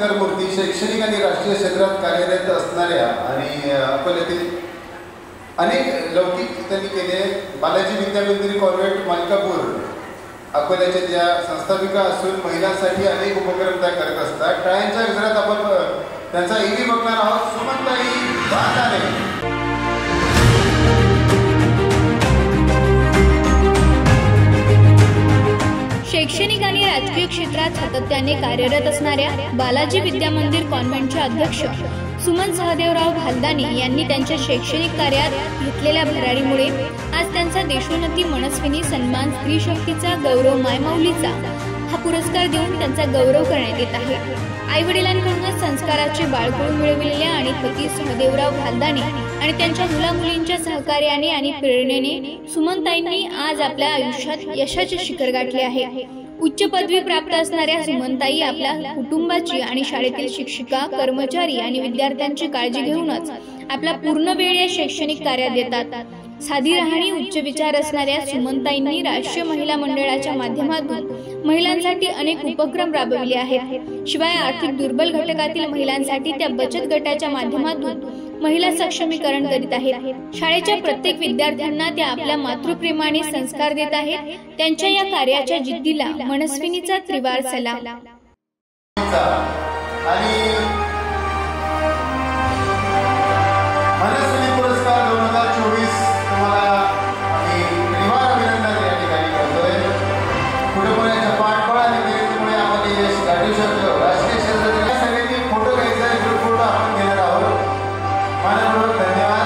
पुरस्कार मूर्ती शैक्षणिक आणि राष्ट्रीय क्षेत्रात कार्यरत असणाऱ्या आणि अकोल्यातील अनेक लौकिक त्यांनी केले। बालाजी विद्यामंदिर कॉन्व्हेंट मालकापूर अकोल्याच्या ज्या संस्थापिका असून महिलांसाठी अनेक उपक्रम त्या करत असतात। टाळ्यांच्या गजरात आपण त्यांचा ईडी बघणार आहोत। सुमनताई भांडारे शैक्षणिक आणि राजकीय क्षेत्रात सातत्याने कार्यरत असणाऱ्या बालाजी विद्यामंदिर कॉन्व्हेंटचे अध्यक्ष सुमन सहदेवराव भालदानी यांनी त्यांच्या शैक्षणिक कार्यात घेतलेल्या भरारीमुळे आज त्यांचा देशोन्नती मनस्विनी सन्मान स्त्री शक्तीचा गौरव मायमाऊलीचा हा पुरस्कार देऊन त्यांचा गौरव करण्यात येत आहे। आई वडिलांकडून संस्काराचे बाळकडून मिळविलेल्या आणि पती सहदेवराव भालदानी आणि त्यांच्या मुलामुलींच्या सहकार्याने आणि प्रेरणेने सुमनताईंनी आज आपल्या आयुष्यात यशाचे शिखर गाठले आहे। उच्च पदवी प्राप्त असणाऱ्या सुमनताई आपल्या कुटुंबाची आणि शाळेतील शिक्षिका, कर्मचारी आणि विद्यार्थ्यांची काळजी घेऊनच आपला पूर्ण वेळ या शैक्षणिक कार्यात देतात। साधी राहणी उच्च विचार असणाऱ्या सुमनताईंनी राष्ट्रीय महिला मंडळाच्या माध्यमातून महिलांसाठी अनेक उपक्रम राबविले आहेत। शिवाय आर्थिक दुर्बल घटकातील महिलांसाठी त्या बचत गटाच्या माध्यमातून महिला सक्षमीकरण करीत आहेत। शाळेच्या प्रत्येक विद्यार्थ्यांना त्या आपल्या मातृप्रेमाने संस्कार देत आहेत। त्यांच्या या कार्याच्या जिद्दीला मनस्विनीचा त्रिवार सलाम। मनस्विनी पुरस्कार 2024 तुम्हाला त्रिवार अभिनंदन या ठिकाणी करतोय। पुढे पुण्याच्या पाठबळ आणि मेहनतीमुळे आपण यश गाठू शकतो। राष्ट्रीय क्षेत्रातील सगळ्यांनी फोटो घ्यायचा आहे, ग्रुप फोटो आपण घेणार आहोत। मानपूर्वक धन्यवाद।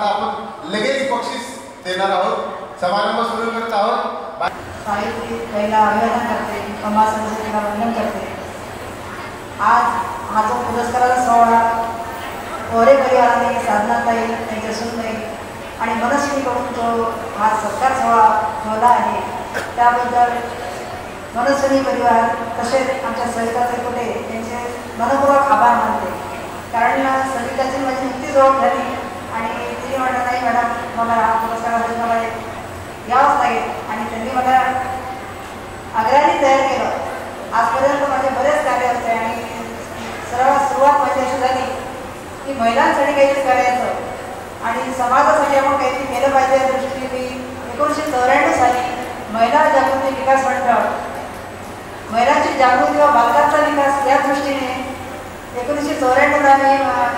आपण लगेच बक्षीस देणार आहोत। समारंभ सुरू करत आहोत। साहित्य पहिला अभिवादन करते, कमा संस्कृतीला वंदन करते। आज हा जो पुरस्काराचा सोहळा कोरे परिवाराने साधनाताई त्यांच्या सुनताई आणि मनस्विनीकडून जो हा सत्कार सोहळा ठेवला आहे त्याबद्दल मनस्विनी परिवार तसेच आमच्या सविताताई कुटे यांचे मनपूर्वक आभार मानते। कारण सविताची माझी नुकतीच ओळख झाली आणि तिने म्हटलं नाही मॅडम मला हा पुरस्कार मला यावंच लागेल आणि त्यांनी मला आग्रहाने तयार केलं। आजपर्यंत माझे बरेच कार्य होते आणि सर्वात सुरुवात माझी अशी झाली की महिलांसाठी काहीतरी करायचं आणि समाजासाठी आपण काहीतरी केलं पाहिजे या दृष्टीने मी 1994 साली महिला जागृती विकास मंडळ महिलांची जागृती व बालकांचा विकास या दृष्टीने 1994ला मी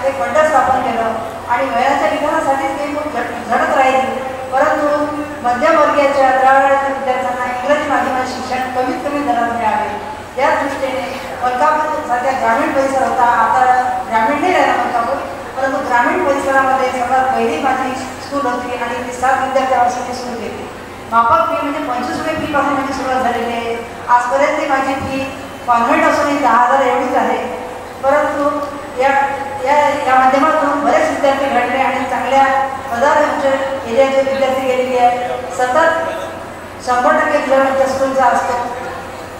एक मंडळ स्थापन केलं आणि महिलांच्या विकासासाठीच मी खूप झटत राहिली। परंतु मध्यमवर्गीयाच्या तळागाळाच्या विद्यार्थ्यांना इंग्रजी माध्यमात शिक्षण कमीत कमी दरात मिळावे या दृष्टीने मलकापूर सध्या ग्रामीण परिसर होता, आता ग्रामीण नाही राहिला मलकापूर, परंतु ग्रामीण परिसरामध्ये सर्वात पहिली माझी स्कूल होती आणि ती 7 विद्यार्थ्यापासून मी सुरू केली। माफक फी म्हणजे 25 रुपये फीपासून माझी सुरुवात झालेली आहे। आजपर्यंत माझी फी कॉन्व्हेंट असूनही 10,000 एवढीच आहे। परंतु या माध्यमातून बरेच विद्यार्थी घडले आणि चांगल्या पदावर एरियाचे विद्यार्थी गेलेले आहेत। सतत 100% किलोमीटर स्कूलचा असतो।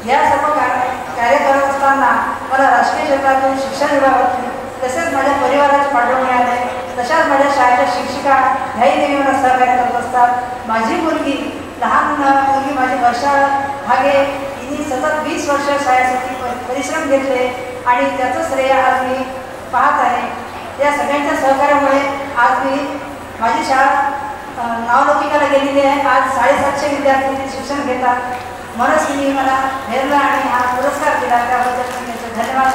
या सर्व कार्य करत असताना मला राष्ट्रीय क्षेत्रातून शिक्षण विभागातून तसेच माझ्या परिवाराचे पाठबळ मिळाले। तशाच माझ्या शाळेच्या शिक्षिका ह्याही नेहमी मला सहकार्य करत असतात। माझी मुलगी लहान मुलगी माझी वर्षा भागे तिने सतत 20 वर्ष शाळेसाठी परिश्रम घेतले आणि त्याचं श्रेय आज मी पाहत आहे। या सगळ्यांच्या सहकार्यामुळे आज मी माझी शाळा नावलौकिकाला गेलेली आहे। आज 750 विद्यार्थी शिक्षण घेतात। मनस्विनी मला भेटला आणि हा पुरस्कार दिला त्याबद्दल मी धन्यवाद